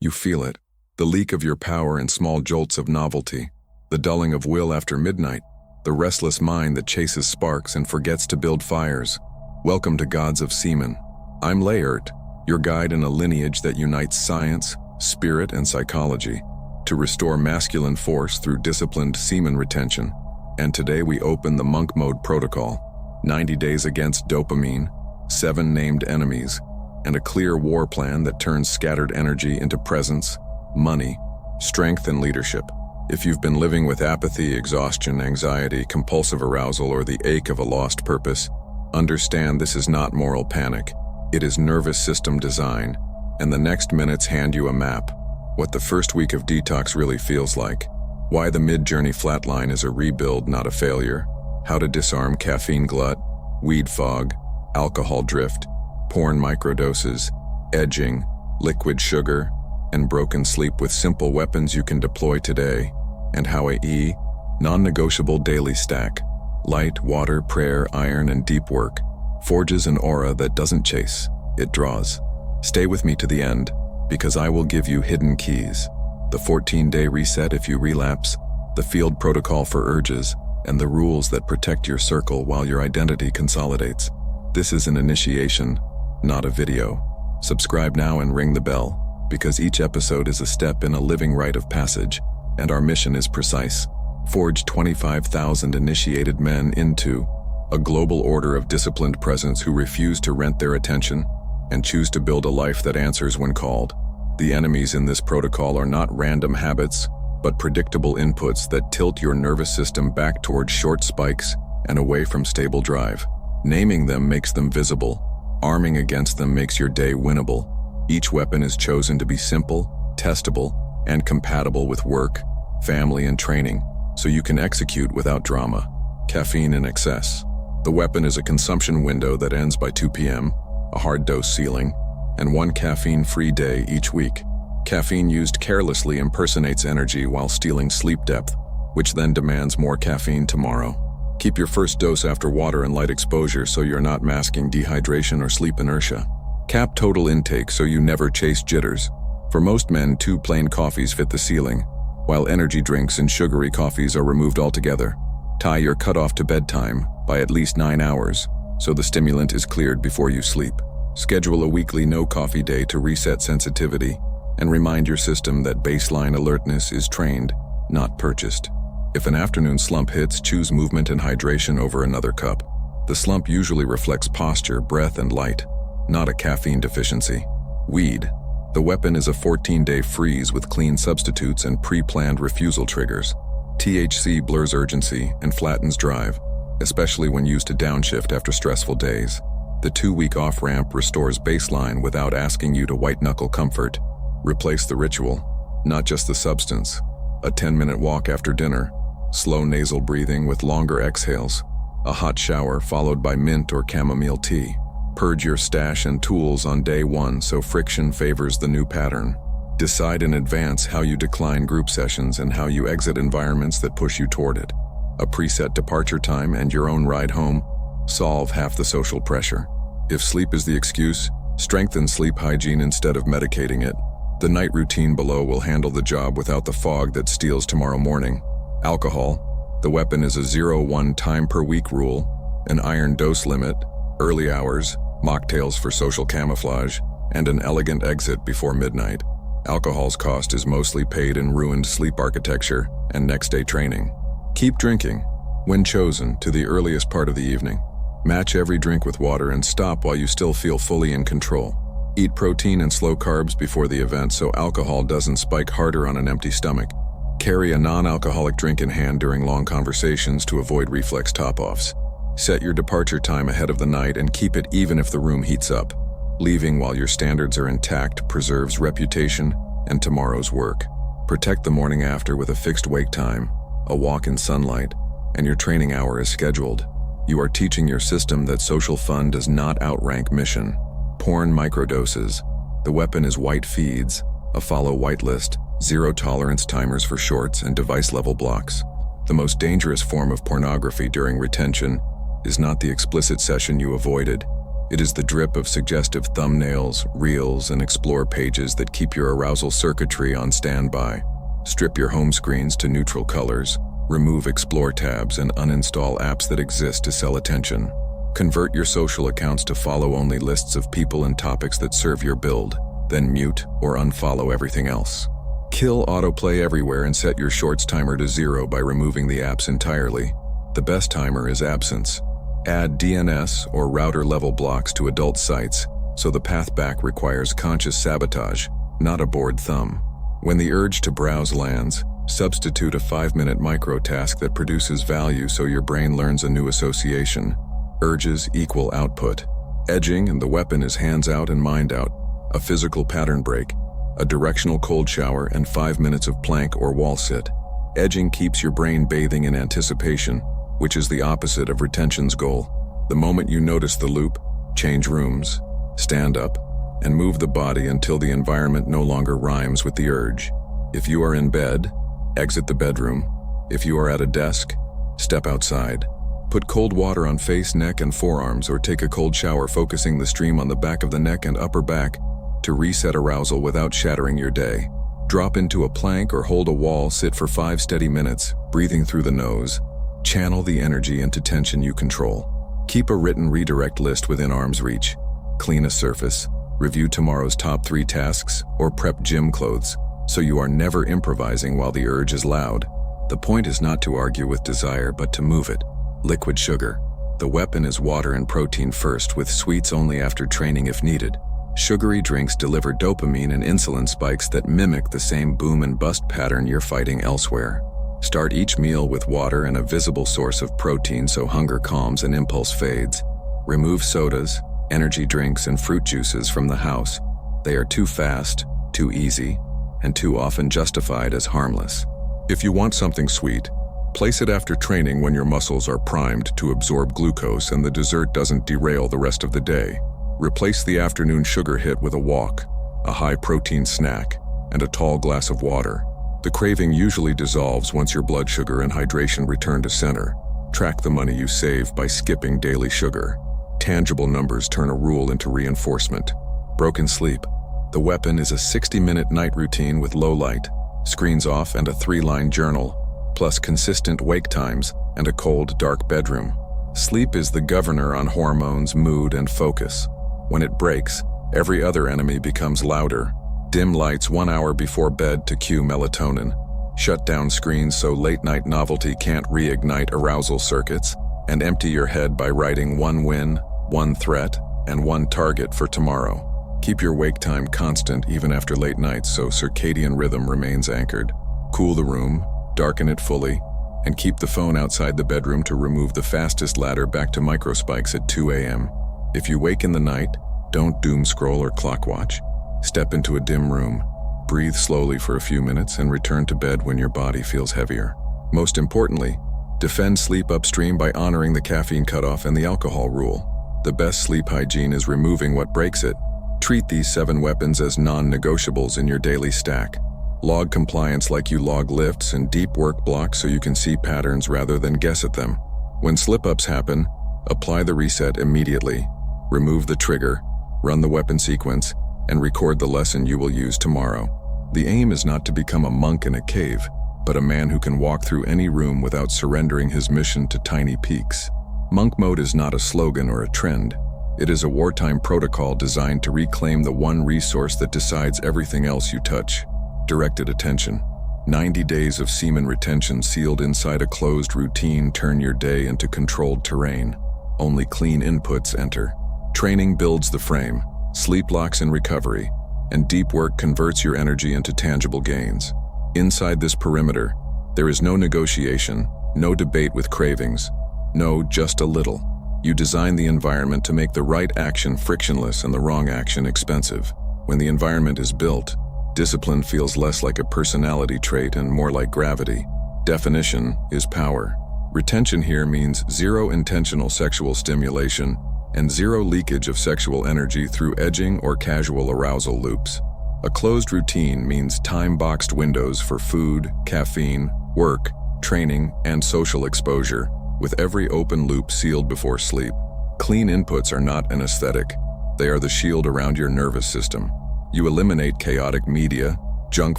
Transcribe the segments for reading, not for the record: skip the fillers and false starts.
You feel it, the leak of your power in small jolts of novelty, the dulling of will after midnight, the restless mind that chases sparks and forgets to build fires. Welcome to Gods of Semen. I'm shorturl, your guide in a lineage that unites science, spirit, and psychology to restore masculine force through disciplined semen retention. And today we open the Monk Mode Protocol, 90 days against dopamine, 7 named enemies, and a clear war plan that turns scattered energy into presence, money, strength, and leadership. If you've been living with apathy, exhaustion, anxiety, compulsive arousal, or the ache of a lost purpose, understand this is not moral panic. It is nervous system design, and the next minutes hand you a map. What the first week of detox really feels like. Why the mid-journey flatline is a rebuild, not a failure. How to disarm caffeine glut, weed fog, alcohol drift, porn microdoses, edging, liquid sugar, and broken sleep with simple weapons you can deploy today. And how a non-negotiable daily stack, light, water, prayer, iron, and deep work, forges an aura that doesn't chase, it draws. Stay with me to the end, because I will give you hidden keys. The 14-day reset if you relapse, the field protocol for urges, and the rules that protect your circle while your identity consolidates. This is an initiation, not a video. Subscribe now and ring the bell, because each episode is a step in a living rite of passage, and our mission is precise. Forge 25,000 initiated men into a global order of disciplined presence who refuse to rent their attention and choose to build a life that answers when called. The enemies in this protocol are not random habits, but predictable inputs that tilt your nervous system back towards short spikes and away from stable drive. Naming them makes them visible. Arming against them makes your day winnable. Each weapon is chosen to be simple, testable, and compatible with work, family, and training, so you can execute without drama. Caffeine in excess. The weapon is a consumption window that ends by 2 p.m., a hard dose ceiling, and 1 caffeine-free day each week. Caffeine used carelessly impersonates energy while stealing sleep depth, which then demands more caffeine tomorrow. Keep your first dose after water and light exposure so you're not masking dehydration or sleep inertia. Cap total intake so you never chase jitters. For most men, 2 plain coffees fit the ceiling, while energy drinks and sugary coffees are removed altogether. Tie your cutoff to bedtime by at least 9 hours, so the stimulant is cleared before you sleep. Schedule a weekly no-coffee day to reset sensitivity and remind your system that baseline alertness is trained, not purchased. If an afternoon slump hits, choose movement and hydration over another cup. The slump usually reflects posture, breath, and light, not a caffeine deficiency. Weed. The weapon is a 14-day freeze with clean substitutes and pre-planned refusal triggers. THC blurs urgency and flattens drive, especially when used to downshift after stressful days. The 2-week off-ramp restores baseline without asking you to white-knuckle comfort. Replace the ritual, not just the substance. A 10-minute walk after dinner, slow nasal breathing with longer exhales, a hot shower followed by mint or chamomile tea. Purge your stash and tools on day 1 so friction favors the new pattern. Decide in advance how you decline group sessions and how you exit environments that push you toward it. A preset departure time and your own ride home solve half the social pressure. If sleep is the excuse, strengthen sleep hygiene instead of medicating it. The night routine below will handle the job without the fog that steals tomorrow morning. Alcohol. The weapon is a 0-1 time per week rule, an iron dose limit, early hours, mocktails for social camouflage, and an elegant exit before midnight. Alcohol's cost is mostly paid in ruined sleep architecture and next-day training. Keep drinking, when chosen, to the earliest part of the evening. Match every drink with water and stop while you still feel fully in control. Eat protein and slow carbs before the event so alcohol doesn't spike harder on an empty stomach. Carry a non-alcoholic drink in hand during long conversations to avoid reflex top-offs. Set your departure time ahead of the night and keep it even if the room heats up. Leaving while your standards are intact preserves reputation and tomorrow's work. Protect the morning after with a fixed wake time, a walk in sunlight, and your training hour is scheduled. You are teaching your system that social fun does not outrank mission. Porn microdoses. The weapon is white feeds, a follow whitelist, zero-tolerance timers for shorts, and device-level blocks. The most dangerous form of pornography during retention is not the explicit session you avoided. It is the drip of suggestive thumbnails, reels, and explore pages that keep your arousal circuitry on standby. Strip your home screens to neutral colors, remove explore tabs, and uninstall apps that exist to sell attention. Convert your social accounts to follow-only lists of people and topics that serve your build, then mute or unfollow everything else. Kill autoplay everywhere and set your shorts timer to 0 by removing the apps entirely. The best timer is absence. Add DNS or router level blocks to adult sites, so the path back requires conscious sabotage, not a bored thumb. When the urge to browse lands, substitute a 5-minute micro task that produces value so your brain learns a new association. Urges equal output. Edging and the weapon is hands out and mind out. A physical pattern break, a directional cold shower, and 5 minutes of plank or wall sit. Edging keeps your brain bathing in anticipation, which is the opposite of retention's goal. The moment you notice the loop, change rooms, stand up, and move the body until the environment no longer rhymes with the urge. If you are in bed, exit the bedroom. If you are at a desk, step outside. Put cold water on face, neck, and forearms, or take a cold shower focusing the stream on the back of the neck and upper back to reset arousal without shattering your day. Drop into a plank or hold a wall, sit for 5 steady minutes, breathing through the nose. Channel the energy into tension you control. Keep a written redirect list within arm's reach. Clean a surface, review tomorrow's top 3 tasks, or prep gym clothes, so you are never improvising while the urge is loud. The point is not to argue with desire, but to move it. Liquid sugar. The weapon is water and protein first, with sweets only after training if needed. Sugary drinks deliver dopamine and insulin spikes that mimic the same boom and bust pattern you're fighting elsewhere. Start each meal with water and a visible source of protein so hunger calms and impulse fades. Remove sodas, energy drinks, and fruit juices from the house. They are too fast, too easy, and too often justified as harmless. If you want something sweet, place it after training when your muscles are primed to absorb glucose and the dessert doesn't derail the rest of the day. Replace the afternoon sugar hit with a walk, a high-protein snack, and a tall glass of water. The craving usually dissolves once your blood sugar and hydration return to center. Track the money you save by skipping daily sugar. Tangible numbers turn a rule into reinforcement. Broken sleep. The weapon is a 60-minute night routine with low light, screens off, and a 3-line journal, plus consistent wake times and a cold, dark bedroom. Sleep is the governor on hormones, mood, and focus. When it breaks, every other enemy becomes louder. Dim lights 1 hour before bed to cue melatonin. Shut down screens so late-night novelty can't reignite arousal circuits, and empty your head by writing 1 win, 1 threat, and 1 target for tomorrow. Keep your wake time constant even after late nights so circadian rhythm remains anchored. Cool the room, darken it fully, and keep the phone outside the bedroom to remove the fastest ladder back to microspikes at 2 a.m. If you wake in the night, don't doom scroll or clock watch. Step into a dim room, breathe slowly for a few minutes, and return to bed when your body feels heavier. Most importantly, defend sleep upstream by honoring the caffeine cutoff and the alcohol rule. The best sleep hygiene is removing what breaks it. Treat these 7 weapons as non-negotiables in your daily stack. Log compliance like you log lifts and deep work blocks so you can see patterns rather than guess at them. When slip-ups happen, apply the reset immediately. Remove the trigger, run the weapon sequence, and record the lesson you will use tomorrow. The aim is not to become a monk in a cave, but a man who can walk through any room without surrendering his mission to tiny peaks. Monk mode is not a slogan or a trend. It is a wartime protocol designed to reclaim the one resource that decides everything else you touch: directed attention. 90 days of semen retention sealed inside a closed routine turn your day into controlled terrain. Only clean inputs enter. Training builds the frame, sleep locks in recovery, and deep work converts your energy into tangible gains. Inside this perimeter, there is no negotiation, no debate with cravings, no just a little. You design the environment to make the right action frictionless and the wrong action expensive. When the environment is built, discipline feels less like a personality trait and more like gravity. Definition is power. Retention here means 0 intentional sexual stimulation and 0 leakage of sexual energy through edging or casual arousal loops. A closed routine means time-boxed windows for food, caffeine, work, training, and social exposure, with every open loop sealed before sleep. Clean inputs are not an aesthetic. They are the shield around your nervous system. You eliminate chaotic media, junk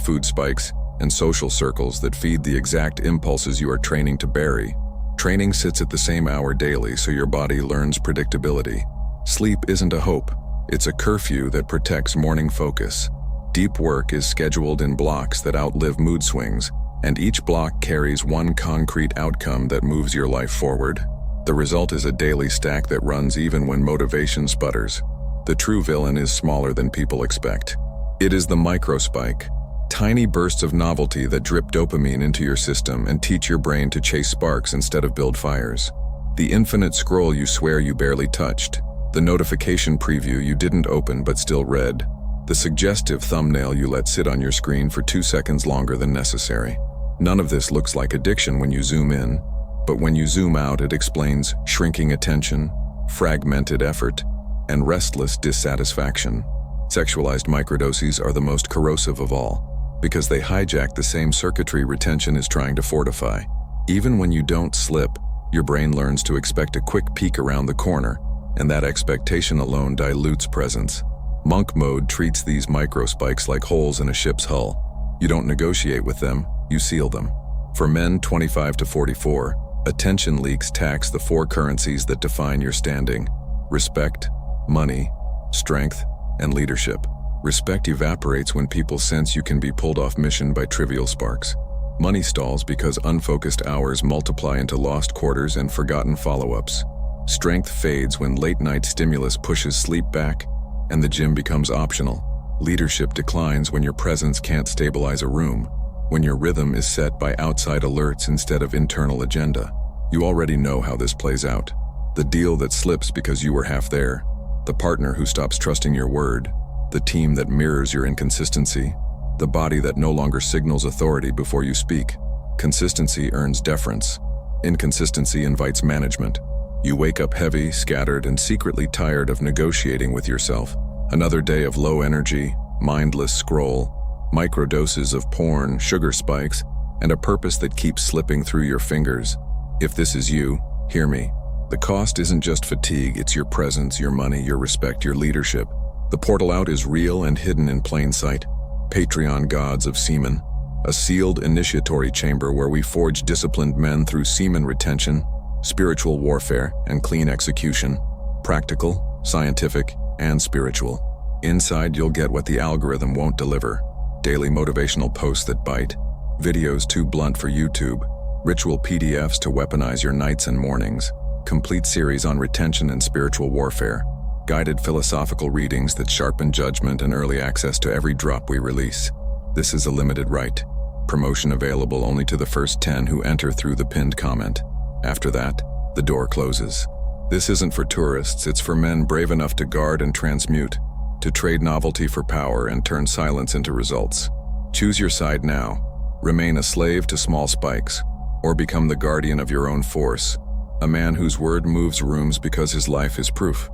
food spikes, and social circles that feed the exact impulses you are training to bury. Training sits at the same hour daily, so your body learns predictability. Sleep isn't a hope. It's a curfew that protects morning focus. Deep work is scheduled in blocks that outlive mood swings, and each block carries one concrete outcome that moves your life forward. The result is a daily stack that runs even when motivation sputters. The true villain is smaller than people expect. It is the microspike. Tiny bursts of novelty that drip dopamine into your system and teach your brain to chase sparks instead of build fires. The infinite scroll you swear you barely touched. The notification preview you didn't open but still read. The suggestive thumbnail you let sit on your screen for 2 seconds longer than necessary. None of this looks like addiction when you zoom in, but when you zoom out, it explains shrinking attention, fragmented effort, and restless dissatisfaction. Sexualized microdoses are the most corrosive of all, because they hijack the same circuitry retention is trying to fortify. Even when you don't slip, your brain learns to expect a quick peek around the corner, and that expectation alone dilutes presence. Monk mode treats these microspikes like holes in a ship's hull. You don't negotiate with them, you seal them. For men 25 to 44, attention leaks tax the 4 currencies that define your standing: respect, money, strength, and leadership. Respect evaporates when people sense you can be pulled off mission by trivial sparks. Money stalls because unfocused hours multiply into lost quarters and forgotten follow-ups. Strength fades when late-night stimulus pushes sleep back and the gym becomes optional. Leadership declines when your presence can't stabilize a room, when your rhythm is set by outside alerts instead of internal agenda. You already know how this plays out. The deal that slips because you were half there, the partner who stops trusting your word, the team that mirrors your inconsistency, the body that no longer signals authority before you speak. Consistency earns deference. Inconsistency invites management. You wake up heavy, scattered, and secretly tired of negotiating with yourself. Another day of low energy, mindless scroll, microdoses of porn, sugar spikes, and a purpose that keeps slipping through your fingers. If this is you, hear me. The cost isn't just fatigue, it's your presence, your money, your respect, your leadership. The portal out is real and hidden in plain sight. Patreon Gods of Semen, a sealed initiatory chamber where we forge disciplined men through semen retention, spiritual warfare, and clean execution. Practical, scientific, and spiritual. Inside, you'll get what the algorithm won't deliver. Daily motivational posts that bite, videos too blunt for YouTube, ritual PDFs to weaponize your nights and mornings, complete series on retention and spiritual warfare, guided philosophical readings that sharpen judgment, and early access to every drop we release. This is a limited right. Promotion available only to the first 10 who enter through the pinned comment. After that, the door closes. This isn't for tourists, it's for men brave enough to guard and transmute, to trade novelty for power and turn silence into results. Choose your side now. Remain a slave to small spikes, or become the guardian of your own force, a man whose word moves rooms because his life is proof.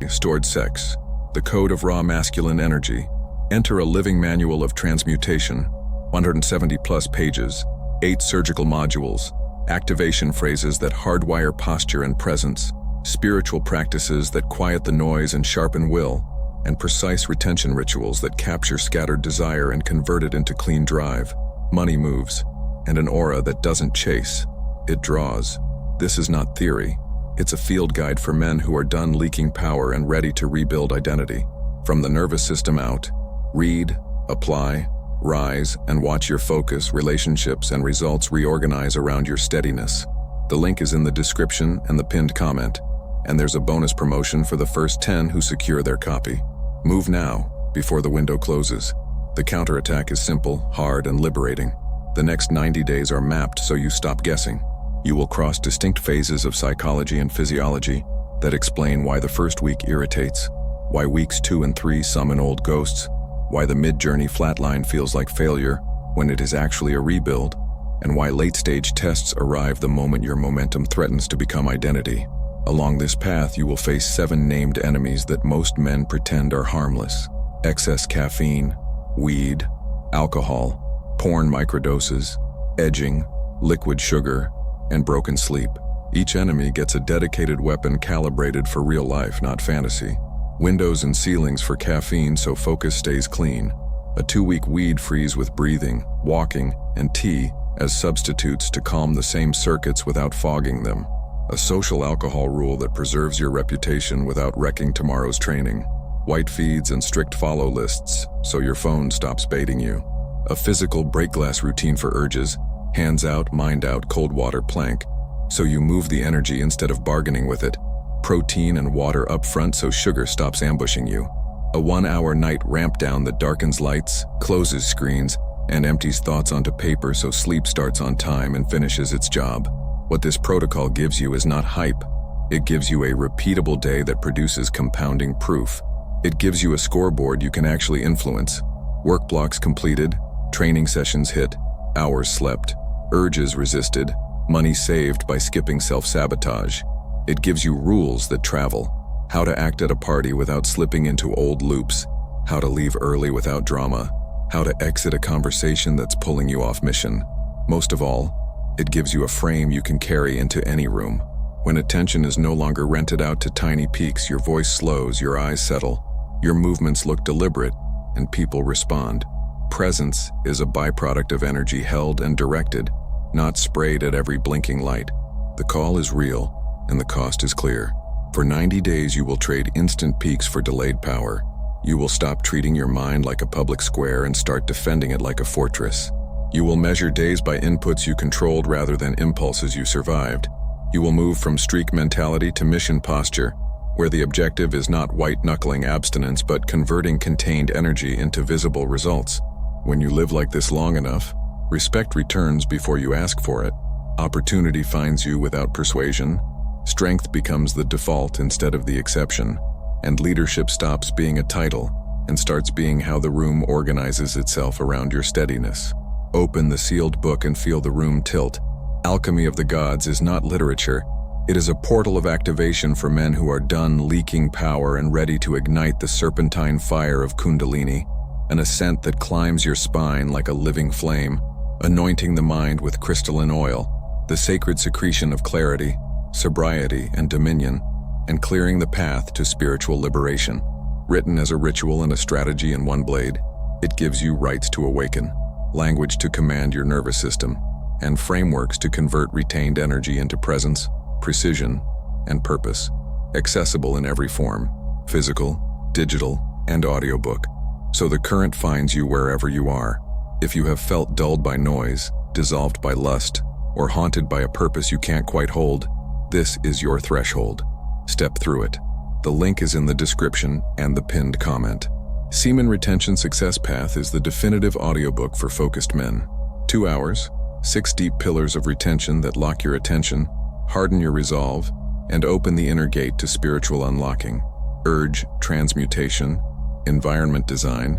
Stored sex, the code of raw masculine energy. Enter a living manual of transmutation, 170 plus pages, 8 surgical modules, activation phrases that hardwire posture and presence, spiritual practices that quiet the noise and sharpen will, and precise retention rituals that capture scattered desire and convert it into clean drive. Money moves, and an aura that doesn't chase, it draws. This is not theory. It's a field guide for men who are done leaking power and ready to rebuild identity. From the nervous system out, read, apply, rise, and watch your focus, relationships, and results reorganize around your steadiness. The link is in the description and the pinned comment, and there's a bonus promotion for the first 10 who secure their copy. Move now, before the window closes. The counterattack is simple, hard, and liberating. The next 90 days are mapped so you stop guessing. You will cross distinct phases of psychology and physiology that explain why the first week irritates, why weeks 2 and 3 summon old ghosts, why the mid-journey flatline feels like failure when it is actually a rebuild, and why late-stage tests arrive the moment your momentum threatens to become identity. Along this path, you will face 7 named enemies that most men pretend are harmless: excess caffeine, weed, alcohol, porn microdoses, edging, liquid sugar, and broken sleep. Each enemy gets a dedicated weapon calibrated for real life, not fantasy. Windows and ceilings for caffeine so focus stays clean. A 2-week weed freeze with breathing, walking, and tea as substitutes to calm the same circuits without fogging them. A social alcohol rule that preserves your reputation without wrecking tomorrow's training. White feeds and strict follow lists so your phone stops baiting you. A physical break glass routine for urges, hands out, mind out, cold water plank, so you move the energy instead of bargaining with it. Protein and water up front so sugar stops ambushing you. A 1-hour night ramp down that darkens lights, closes screens, and empties thoughts onto paper so sleep starts on time and finishes its job. What this protocol gives you is not hype. It gives you a repeatable day that produces compounding proof. It gives you a scoreboard you can actually influence. Work blocks completed, training sessions hit, hours slept, urges resisted, money saved by skipping self-sabotage. It gives you rules that travel. How to act at a party without slipping into old loops, how to leave early without drama, how to exit a conversation that's pulling you off mission. Most of all, it gives you a frame you can carry into any room. When attention is no longer rented out to tiny peaks, your voice slows, your eyes settle, your movements look deliberate, and people respond. Presence is a byproduct of energy held and directed, not sprayed at every blinking light. The call is real, and the cost is clear. For 90 days, you will trade instant peaks for delayed power. You will stop treating your mind like a public square and start defending it like a fortress. You will measure days by inputs you controlled rather than impulses you survived. You will move from streak mentality to mission posture, where the objective is not white-knuckling abstinence but converting contained energy into visible results. When you live like this long enough, respect returns before you ask for it. Opportunity finds you without persuasion. Strength becomes the default instead of the exception, and leadership stops being a title and starts being how the room organizes itself around your steadiness. Open the sealed book and feel the room tilt. Alchemy of the Gods is not literature. It is a portal of activation for men who are done leaking power and ready to ignite the serpentine fire of Kundalini, an ascent that climbs your spine like a living flame, anointing the mind with crystalline oil, the sacred secretion of clarity, sobriety, and dominion, and clearing the path to spiritual liberation. Written as a ritual and a strategy in one blade, it gives you rights to awaken, language to command your nervous system, and frameworks to convert retained energy into presence, precision, and purpose. Accessible in every form, physical, digital, and audiobook. So the current finds you wherever you are. If you have felt dulled by noise, dissolved by lust, or haunted by a purpose you can't quite hold, this is your threshold. Step through it. The link is in the description and the pinned comment. Semen Retention Success Path is the definitive audiobook for focused men. 2 hours, 6 deep pillars of retention that lock your attention, harden your resolve, and open the inner gate to spiritual unlocking. Urge transmutation, environment design,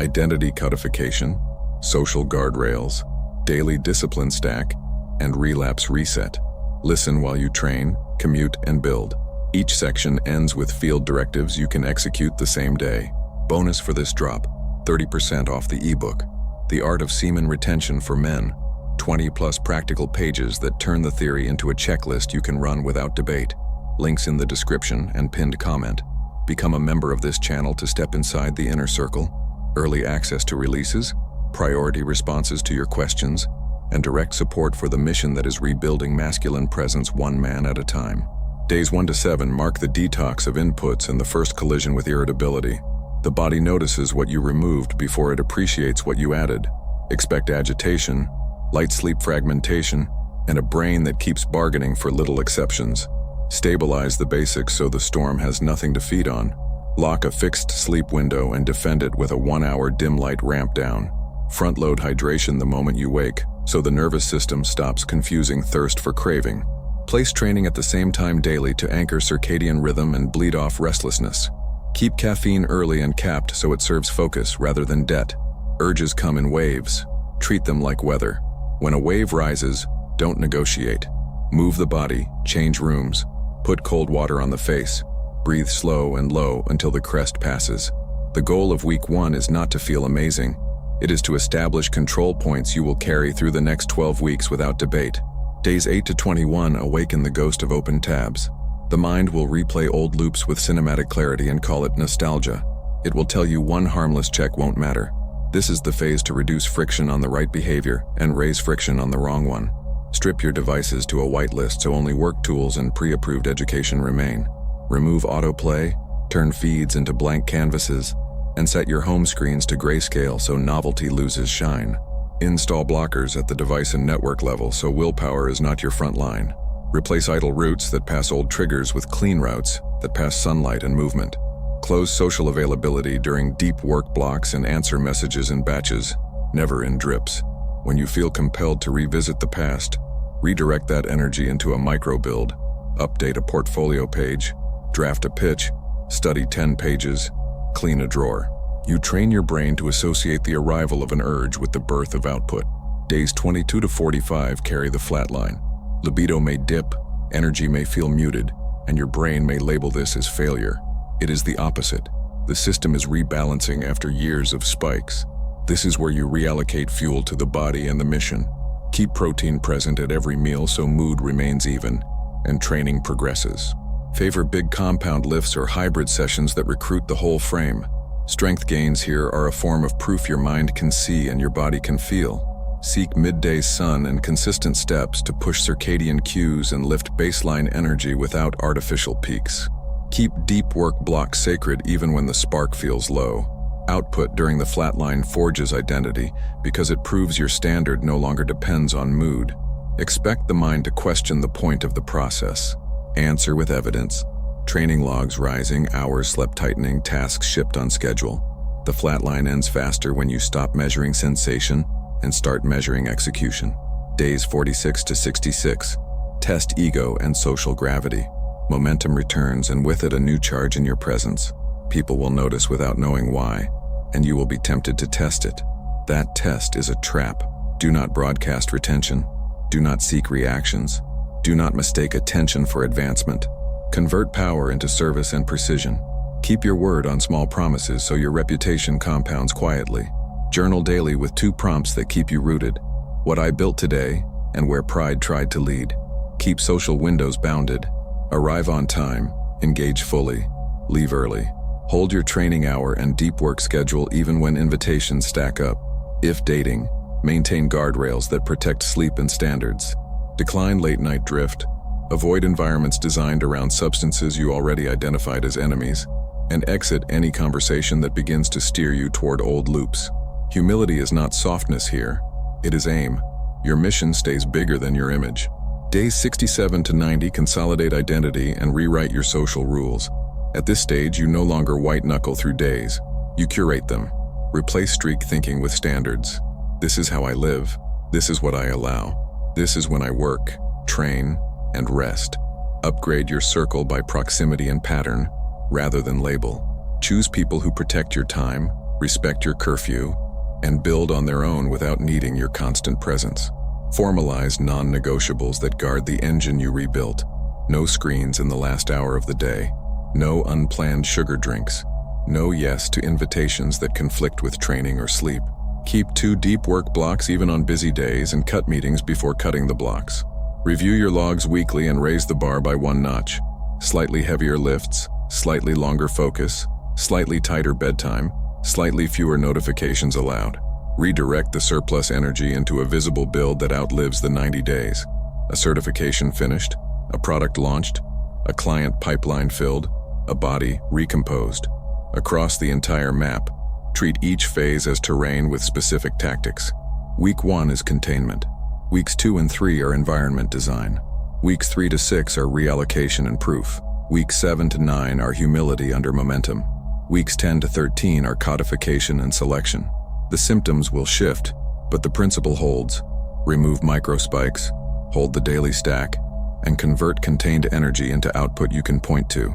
identity codification, social guardrails, daily discipline stack, and relapse reset. Listen while you train, commute, and build. Each section ends with field directives you can execute the same day. Bonus for this drop, 30% off the ebook. The Art of Semen Retention for Men. 20+ practical pages that turn the theory into a checklist you can run without debate. Links in the description and pinned comment. Become a member of this channel to step inside the inner circle. Early access to releases, priority responses to your questions, and direct support for the mission that is rebuilding masculine presence one man at a time. Days 1 to 7 mark the detox of inputs and the first collision with irritability. The body notices what you removed before it appreciates what you added. Expect agitation, light sleep fragmentation, and a brain that keeps bargaining for little exceptions. Stabilize the basics so the storm has nothing to feed on. Lock a fixed sleep window and defend it with a 1-hour dim light ramp down. Front-load hydration the moment you wake, so the nervous system stops confusing thirst for craving. Place training at the same time daily to anchor circadian rhythm and bleed off restlessness. Keep caffeine early and capped so it serves focus rather than debt. Urges come in waves. Treat them like weather. When a wave rises, don't negotiate. Move the body, change rooms, put cold water on the face, breathe slow and low until the crest passes. The goal of week 1 is not to feel amazing. It is to establish control points you will carry through the next 12 weeks without debate. Days 8 to 21 awaken the ghost of open tabs. The mind will replay old loops with cinematic clarity and call it nostalgia. It will tell you one harmless check won't matter. This is the phase to reduce friction on the right behavior and raise friction on the wrong one. Strip your devices to a whitelist so only work tools and pre-approved education remain. Remove autoplay, turn feeds into blank canvases, and set your home screens to grayscale so novelty loses shine. Install blockers at the device and network level so willpower is not your front line. Replace idle routes that pass old triggers with clean routes that pass sunlight and movement. Close social availability during deep work blocks and answer messages in batches, never in drips. When you feel compelled to revisit the past, redirect that energy into a micro-build, update a portfolio page, draft a pitch, study 10 pages, clean a drawer. You train your brain to associate the arrival of an urge with the birth of output. Days 22 to 45 carry the flat line. Libido may dip, energy may feel muted, and your brain may label this as failure. It is the opposite. The system is rebalancing after years of spikes. This is where you reallocate fuel to the body and the mission. Keep protein present at every meal so mood remains even, and training progresses. Favor big compound lifts or hybrid sessions that recruit the whole frame. Strength gains here are a form of proof your mind can see and your body can feel. Seek midday sun and consistent steps to push circadian cues and lift baseline energy without artificial peaks. Keep deep work blocks sacred even when the spark feels low. Output during the flatline forges identity because it proves your standard no longer depends on mood. Expect the mind to question the point of the process. Answer with evidence. Training logs rising, hours slept tightening, tasks shipped on schedule. The flatline ends faster when you stop measuring sensation and start measuring execution. Days 46 to 66. Test ego and social gravity. Momentum returns and with it a new charge in your presence. People will notice without knowing why, and you will be tempted to test it. That test is a trap. Do not broadcast retention. Do not seek reactions. Do not mistake attention for advancement. Convert power into service and precision. Keep your word on small promises so your reputation compounds quietly. Journal daily with 2 prompts that keep you rooted. What I built today and where pride tried to lead. Keep social windows bounded. Arrive on time, engage fully, leave early. Hold your training hour and deep work schedule even when invitations stack up. If dating, maintain guardrails that protect sleep and standards. Decline late-night drift. Avoid environments designed around substances you already identified as enemies. And exit any conversation that begins to steer you toward old loops. Humility is not softness here. It is aim. Your mission stays bigger than your image. Days 67 to 90 consolidate identity and rewrite your social rules. At this stage, you no longer white-knuckle through days. You curate them. Replace streak thinking with standards. This is how I live. This is what I allow. This is when I work, train, and rest. Upgrade your circle by proximity and pattern, rather than label. Choose people who protect your time, respect your curfew, and build on their own without needing your constant presence. Formalize non-negotiables that guard the engine you rebuilt. No screens in the last hour of the day. No unplanned sugar drinks. No yes to invitations that conflict with training or sleep. Keep 2 deep work blocks even on busy days and cut meetings before cutting the blocks. Review your logs weekly and raise the bar by 1 notch. Slightly heavier lifts, slightly longer focus, slightly tighter bedtime, slightly fewer notifications allowed. Redirect the surplus energy into a visible build that outlives the 90 days. A certification finished, a product launched, a client pipeline filled, a body recomposed. Across the entire map, treat each phase as terrain with specific tactics. Week 1 is containment. Weeks 2 and 3 are environment design. Weeks 3 to 6 are reallocation and proof. Weeks 7 to 9 are humility under momentum. Weeks 10 to 13 are codification and selection. The symptoms will shift, but the principle holds. Remove microspikes, hold the daily stack, and convert contained energy into output you can point to.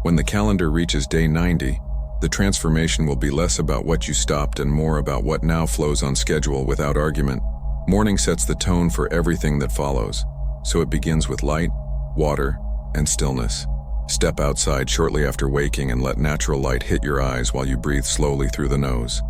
When the calendar reaches day 90, the transformation will be less about what you stopped and more about what now flows on schedule without argument. Morning sets the tone for everything that follows, so it begins with light, water, and stillness. Step outside shortly after waking and let natural light hit your eyes while you breathe slowly through the nose.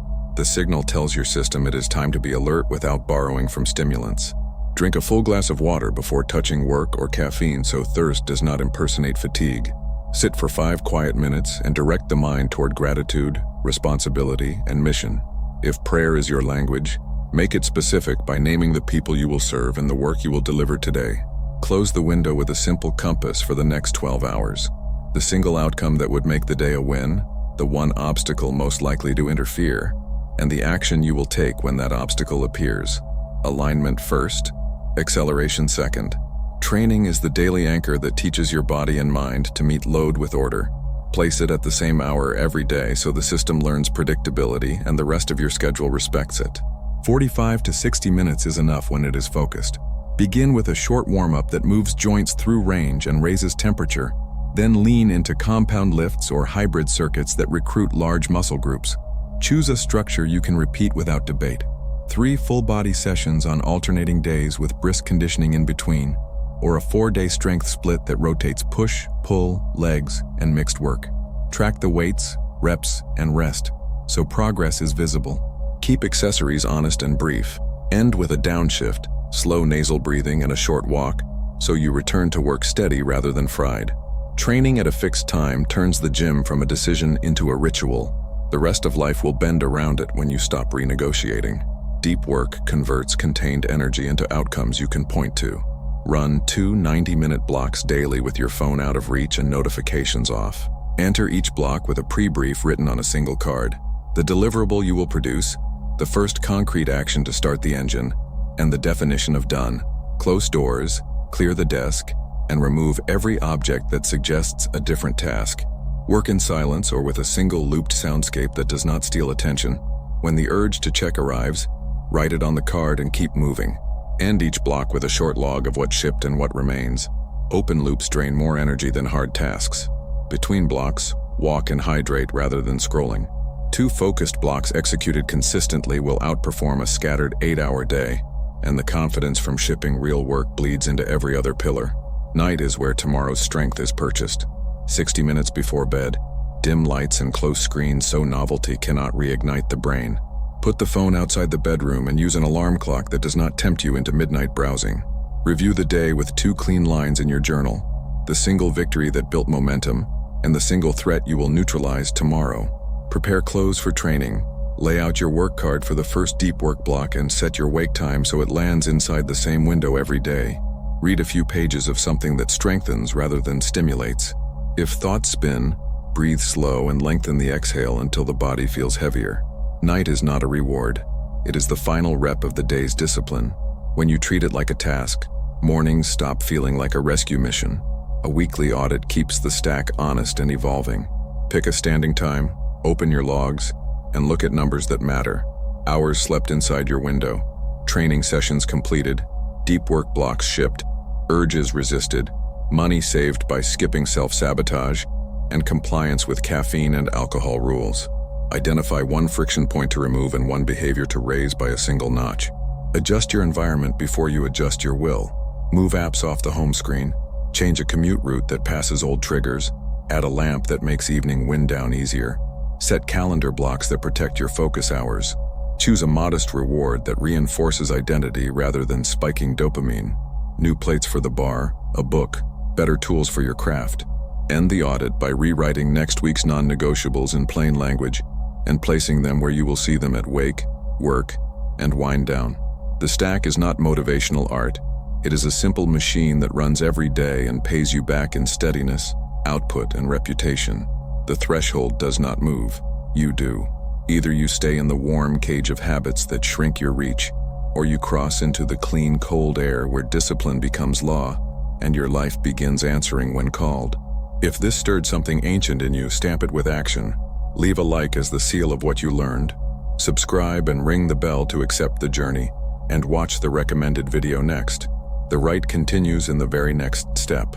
The signal tells your system it is time to be alert without borrowing from stimulants. Drink a full glass of water before touching work or caffeine so thirst does not impersonate fatigue. Sit for 5 quiet minutes and direct the mind toward gratitude, responsibility, and mission. If prayer is your language, make it specific by naming the people you will serve and the work you will deliver today. Close the window with a simple compass for the next 12 hours. The single outcome that would make the day a win, the one obstacle most likely to interfere, and the action you will take when that obstacle appears. Alignment first, acceleration second. Training is the daily anchor that teaches your body and mind to meet load with order. Place it at the same hour every day so the system learns predictability and the rest of your schedule respects it. 45 to 60 minutes is enough when it is focused. Begin with a short warm-up that moves joints through range and raises temperature. Then lean into compound lifts or hybrid circuits that recruit large muscle groups. Choose a structure you can repeat without debate. 3 full-body sessions on alternating days with brisk conditioning in between, or a 4-day strength split that rotates push, pull, legs, and mixed work. Track the weights, reps, and rest, so progress is visible. Keep accessories honest and brief. End with a downshift, slow nasal breathing, and a short walk, so you return to work steady rather than fried. Training at a fixed time turns the gym from a decision into a ritual. The rest of life will bend around it when you stop renegotiating. Deep work converts contained energy into outcomes you can point to. Run 2 90-minute blocks daily with your phone out of reach and notifications off. Enter each block with a pre-brief written on a single card. The deliverable you will produce, the first concrete action to start the engine, and the definition of done. Close doors, clear the desk, and remove every object that suggests a different task. Work in silence or with a single looped soundscape that does not steal attention. When the urge to check arrives, write it on the card and keep moving. End each block with a short log of what shipped and what remains. Open loops drain more energy than hard tasks. Between blocks, walk and hydrate rather than scrolling. 2 focused blocks executed consistently will outperform a scattered 8-hour day, and the confidence from shipping real work bleeds into every other pillar. Night is where tomorrow's strength is purchased. 60 minutes before bed, dim lights and close screens so novelty cannot reignite the brain. Put the phone outside the bedroom and use an alarm clock that does not tempt you into midnight browsing. Review the day with 2 clean lines in your journal, the single victory that built momentum, and the single threat you will neutralize tomorrow. Prepare clothes for training. Lay out your work card for the first deep work block and set your wake time so it lands inside the same window every day. Read a few pages of something that strengthens rather than stimulates. If thoughts spin, breathe slow and lengthen the exhale until the body feels heavier. Night is not a reward. It is the final rep of the day's discipline. When you treat it like a task, mornings stop feeling like a rescue mission. A weekly audit keeps the stack honest and evolving. Pick a standing time, open your logs, and look at numbers that matter. Hours slept inside your window, training sessions completed, deep work blocks shipped, urges resisted, money saved by skipping self-sabotage, and compliance with caffeine and alcohol rules. Identify 1 friction point to remove and 1 behavior to raise by a single notch. Adjust your environment before you adjust your will. Move apps off the home screen, change a commute route that passes old triggers, add a lamp that makes evening wind down easier. Set calendar blocks that protect your focus hours. Choose a modest reward that reinforces identity rather than spiking dopamine. New plates for the bar, a book, better tools for your craft. End the audit by rewriting next week's non-negotiables in plain language and placing them where you will see them at wake, work, and wind down. The stack is not motivational art. It is a simple machine that runs every day and pays you back in steadiness, output, and reputation. The threshold does not move. You do. Either you stay in the warm cage of habits that shrink your reach, or you cross into the clean, cold air where discipline becomes law and your life begins answering when called. If this stirred something ancient in you, stamp it with action. Leave a like as the seal of what you learned. Subscribe and ring the bell to accept the journey, and watch the recommended video next. The right continues in the very next step.